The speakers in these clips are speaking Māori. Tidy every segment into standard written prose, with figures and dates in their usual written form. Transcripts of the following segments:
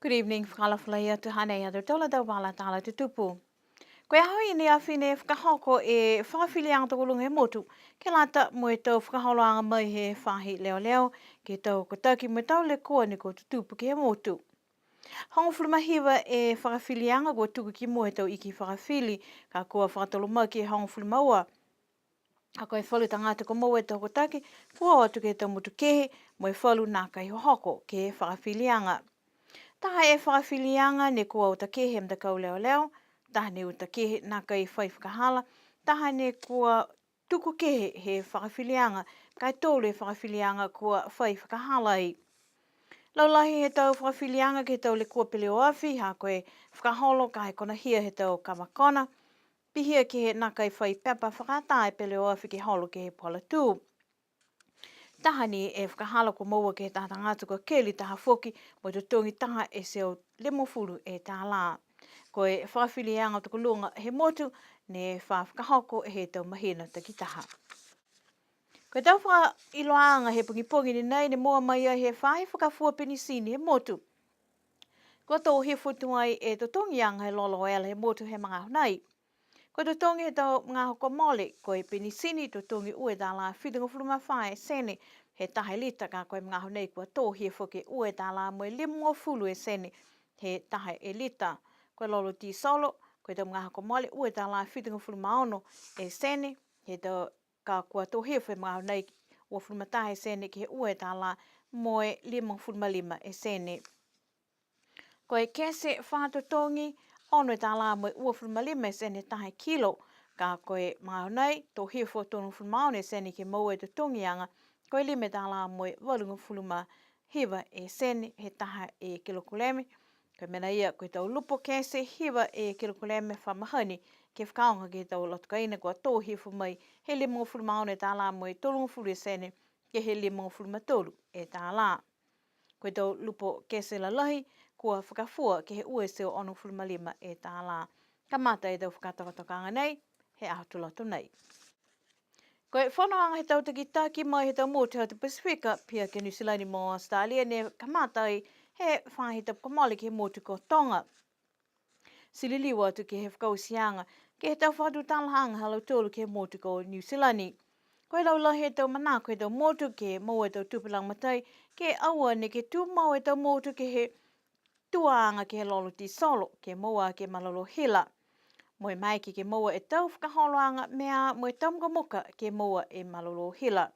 Good evening, whakalawhalai tu hanei atu tola tau wala tala tu tupu. Koe hoi ni a whine whakahoko e whakawhilianga takulung he motu, ke lata mo e tau whakaholoanga mai he whahi leo leo, ke tau kotaki mo tau le koa ni ko tutupu ke he motu. Hongo whulumahiwa e whakawhilianga kua tuku ki mo e tau iki whakawhili, ka kua whakatoluma ki hongo whulumaua. A koe whalu tangata ko mo e tau kotaki, kua o tuke tau motu kehe, mo e whalu nā kai hohoko ke whakawhilianga. Taha e whakawhilianga ne kua o takehe mta kau leo leo, taha ne o takehe nā kai whai whakahala, taha ne kua tuku kehe he whakawhilianga, kai tōle whakawhilianga kua whai whakahala i. Laulahi he tau whakawhilianga ke tau le kua pele o awhi, ha koe whakaholo ka he kona hia he tau kamakona, pihia ke he nā kai whai pepa whakatai pele o awhi ke holo ke he pola tū. Taha ni e whakahala ko maua ke taha tangata ko keli taha whoki mo te tongi taha e seo lemo furu e tā la. Ko e whakawhilianga tuku lunga he motu ne whakahoko he tau mahina taki taha. Ko tau wha iloanga he pungipungi ni nei ne moa mai he whahi whakafua penisini he motu. Ko tō he whutuai e to tongianga he lolo ela he motu he mga hunai. Ko te tongi he tau ngā hoko mole, ko e penisini to tongi ue tā la whitunga whuluma whae sene he tahe lita ka koe mga honei kua tō hia whuke ue tā la mo e limo fulu e sene he tahe e lita. Koe lolo ti solo, koe tau mga hoko mole ue tā la whitunga whuluma ono e sene he tau ka kua tō hia whue mga honei ua whuluma tahe sene ki he ue tā la mo e limo whuluma lima e sene. Koe kese whātotongi, ono e tā la mo e ua whuluma lima e sene tahe kilo, ka koe mga honei, tō hia whua tōnu whuluma ono e sene ke maua e te tongianga, koe lime tā la mo e walunga whuluma hiwa e sene he taha e kilokuleme, koe mena ia koe tau lupo kese hiwa e kilokuleme whamahani, ke whakaonga ke tau lotukaina kua tō hia whu mai, he limo whuluma ono e tā la mo e tolunga whulu e sene, ke he limo whuluma tolu e tā la. Koe tau lupo kese la lahi, kua whakafua ke he ue seo ono whuluma lima e tā la. Ka mata e tau whakatawatokanga nei, he ahutulato nei. Koe whanoanga he tau taki mai he tau mōte hau te Pasifika, pia ke New Zealand mo Australia, ne ka mata i he whahi tau kamali ke he mōte ko Tonga. Sililiwa atu ke he whakausianga, ke he tau whatu talahanga halau tōlu ke he mōte ko New Zealand. Koe laulahi he tau mana koe tau mōtu ke maua e tau tupilang matai, ke aua ne ke tū mau e tau mōtu ke he tuaanga ke he lolo ti solo, ke maua ke malolo hila. Mo e mai ke maua e tau whakaholoanga mea mo e tamuka ke maua e malolo hila.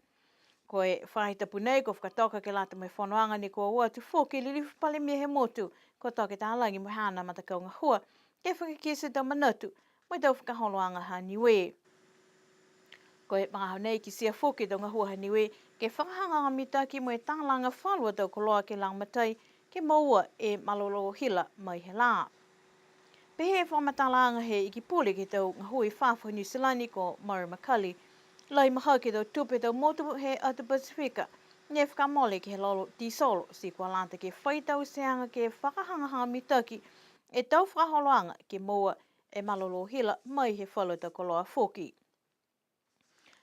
Ko e whahitapu nei ko whakatoka ke lata mo e whanoanga ni kua ua tu whoki li lifu pale mea he motu, ko toke tā langi mo hana matakau ngā hua, ke whakakese tau manatu, mo e tau whakaholoanga ha niue. Ko e mga honei ki sia whoki tau ngā hua ha niue, ke whakahanga mitaki mo e tālanga whalua tau koloa ke lang matai, ke maua e malolo hila mai he laa. Pehe whamatalanga he iki pule ke tau ngahui whawha New Zealand ko Murray Makali. Lai maha ke tau tupe tau motu he atu Pasifika. Nye whakamole ke he lolo ti solo si kua lanta ke whaitau seanga ke whakahangahanga mitaki e tau whakaholoanga ke moa e malolo hila mai he whalo tau koloa whoki.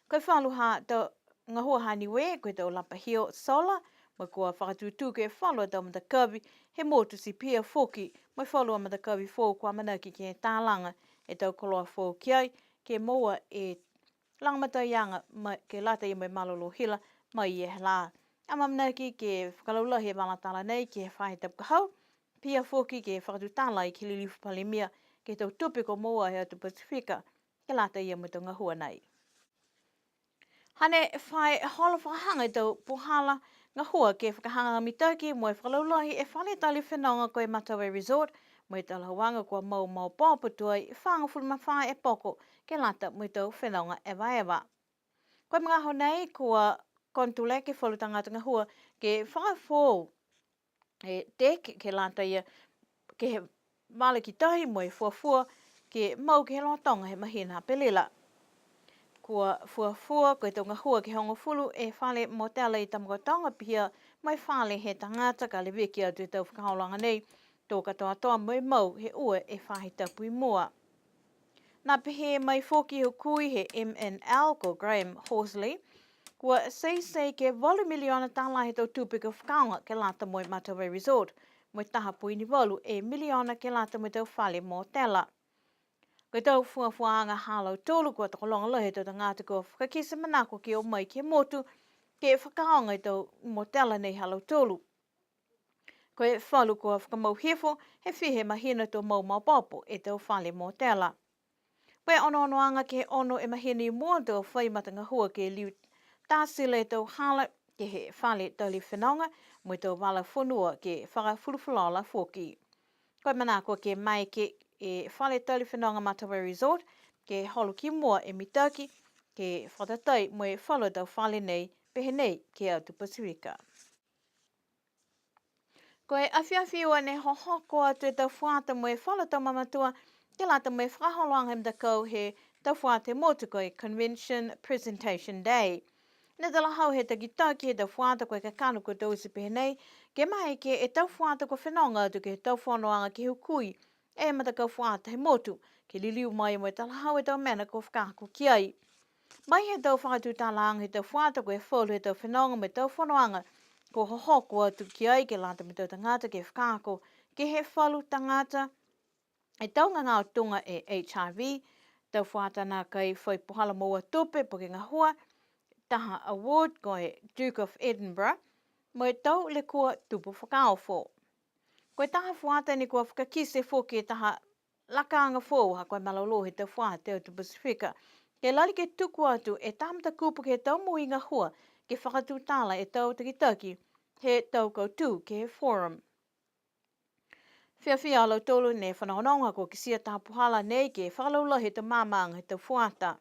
Koe whaluha tau ngahua haniwe koe tau lapahio sola, mo kua whakatutu ke whalua tau matakawi, he motu si pia whoki, mo whalua matakawi whou kua manaki ke tālanga e tau koloa whou ki ai, ke moa e langmataianga ke lata i mai malolo hila mai e la. Ama manaki ke whakalaulahi e walatala nei ke whahe tapukahau, pia whoki ke whakatutala i ki lilifu palimia ke tau tupiko moa he atu Pasifika, ke lata i mai tau ngahua nei. Hane whai holo whakahanga i tau pohala ngā hua ke whakahanga mitaki mo e whakalaulahi e whale tali whenonga koe Matawai Resort mo e talahawanga kua mau pāputua i whanga whuluma whae e poko ke lata mo e tau whenonga ewa. Koe mga honei kua kontule ke whalutangata ngā hua ke whakafō e dek ke lata ia ke he male ki tahi mo e fuafua ke mau ke he lotonga he mahina pelila. Kua fuafua koe tau ngā hua ke hongo fulu e whale motela i tamukotonga pia mai whale he tangata ka leweki atu e tau whakaholanga nei tō katoa toa mo e mau he ua e whahitapu i mua. Nā pehe mai whoki ho kui he MNL ko Graham Horsley, kua sei ke 8 miliona tāla he tau tūpika whakaonga ke lata mo e Matawai Resort, mo taha pui ni walu miliona ke lata mo tau whale mo tela. Ko tau fuafuanga halo tolu kua tako longa lohe tau ngāta ko whakakisa manako ki o mai ke motu ke whakaonga i tau mo tela nei halo tolu. Ko e whalu kua whakamau hefo he whihe mahina tō mau popo e tau whale mo tela. Ko e ono anga ke ono e mahina i mua tau whaimatanga hua ke liu tāsile tau hala ke he whale tali whenonga mo tau wala whanua ke whakafulufulala whoki. Ko e manako ke mai ke e whale tali whenonga Matawa Resort ke holo ki mua e mitaki ke whatatai mo e whalo tau whale nei pehe nei ke au tu Pasifika. Ko e awhiawhiua ne hohoko atu e tau whuata mo e whalo tau mamatua ke lata mo e whakaholoanga mtakau he tau whuata motu ko e Convention Presentation Day. Ne tala hau he takitaki he tau whuata ko e kakanu ko tau si pehe nei ke mai ke e tau whuata ko whenonga atu ke tau whanoanga ke hukui e matakau whuata he motu ke liliu mai mo e tala hau e tau mena ko whakako ki ai. Mai he tau whakatu talaanga he tau whuata ko e wholu he tau whenonga me tau whanoanga ko hohoko atu ki ai ke lata me tau tangata ke whakako ke he whalu tangata e tau ngā tunga e HIV, tau whuata nā kai whai pohala moa tupe po ke ngahua, taha award ko e Duke of Edinburgh, mo e tau le kua tupu whakaofo. Ko e taha whuata ni kua whakakise whoki e taha lakaanga whou ha koe malolo he tau whuata e tu Pasifika. Ke lali ke tuku atu e tamata kupu ke tau mui ngahua ke whakatu tala e tau takitaki he tau koutu ke he forum. Whiawhia alo tolu ne whanonga ko kisia taha puhala nei ke whakalaula he tau mamanga he tau whuata.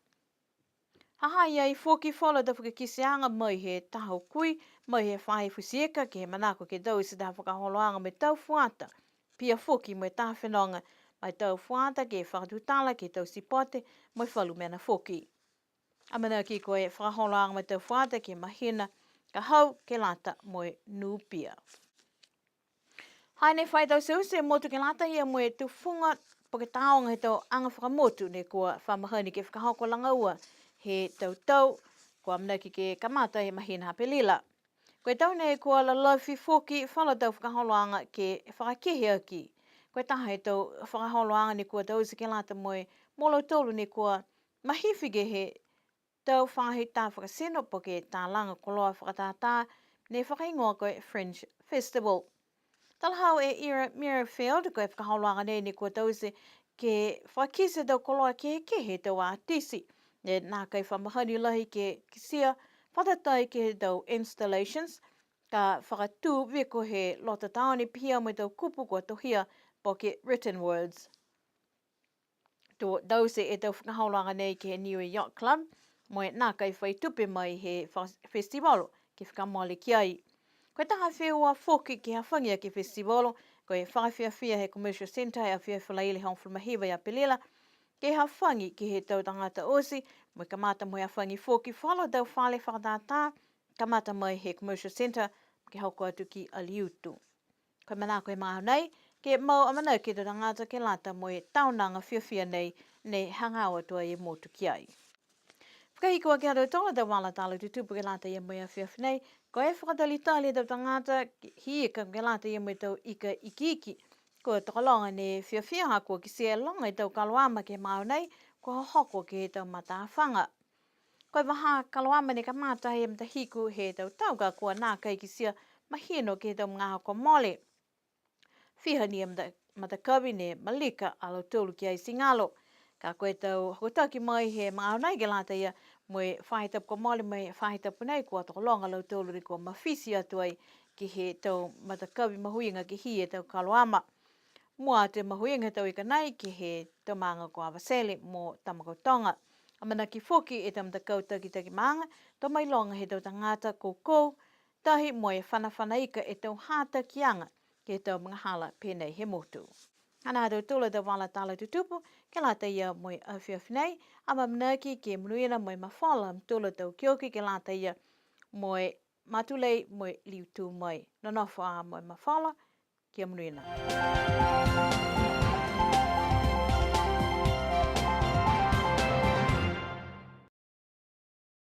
Haha iai whoki whala da whakakisianga mai he taha kui, mai he whahe fusieka ke he manako ke tau isi taha whakaholoanga me tau whuata. Pia whoki mai taha whanonga mai tau whuata ke whakatutala ke tau sipote mai whalu mena whoki. Amana ki koe whakaholoanga mai tau whuata ke mahina ka hau ke lata moe nupia. Haine whai tau se motu ke lata ia moe tu whunga po ke taonga he tau anga whakamotu ne kua whamahani ke whakahoko langa ua he tau kua amana ki ke kamata he mahina hapelila. Koe tau ne kua la lauwhi whoki whala tau whakaholoanga ke whakakehe aki. Koe taha he tau whakaholoanga ne kua tau se ke lata moe molo tolu ne kua mahifige he tau whahi tā whakasino po ke tā langa koloa whakatātā ne whakaingoa koe Fringe Festival. Talahau e Era Merrifield koe whakaholoanga nei kua tau se ke whakise tau koloa ke tau ātisi. Ne nā kai whamahani lahi ke kisia whatatai ke tau installations ka whakatū weko he lota taone pia mo tau kupu kua tohia po ke written words. Tau se e tau whakaholoanga nei ke he Niuean Yacht Club mo e nā kai whaitupe mai he festivalo ke whakamole ki ai. Koe taha whewua whoki ki hawhangia ki festivalo, koe whakawhiawhia he commercial centre he a whiawhilaile hongwhulmahiwa ia pelila, ke hawhangi ki he tau tangata osi, mo kamata mo hawhangi whoki whalo tau whale whakatata, kamata mai he commercial centre, ke hauko atu ki Aliutu. Koe mana koe maho nei, ke mau amana ki tau tangata ke lata mo e taunanga whiawhia nei, ne hangawa tua e motu ki ai. Whakahiko ke haro tonga tau wala talo tutupu ke lata ia mai a whiawhi nei, ko e whakatalitali tau tangata hi ka ke lata ia mai tau ika iki, ko tokalonga ne whiawhia hako ki se longa i tau kaloama ke mau nei, ko hoko ke tau matawhanga. Ko e waha kaloama ne ka mata he mtahiku he tau tauka kua nā kai ki sia mahino ke tau mga hoko mole. Whiha ni matakawi ne malika alo tolu ki ai singalo. Ka koe tau hokotaki mai he mau nei ke lata ia mo e whahitapu ko mole mo e whahitapu nei kua tokolonga lau tolu ni kua mawhisi atu ai ki he tau matakawi mahuinga ki hi e tau kaloama. Mua te mahuinga tau ika nei ki he tau manga ko awasele mo tamakotonga. Amana ki whoki e tau matakau taki maanga, tau mai longa he tau tangata koukou, tahi mo e whanawhana ika e tau hata kianga ke tau mga hala penei he motu. Ana tau tula tau wala tala tutupu, ke lata ia mo e awhiawhinei, ama mnaki ke mnuina mo e mawhala tula tau kioki ke lata ia mo e matulei mo e liutu mai. Nonofo a mo e mawhala ke mnuina.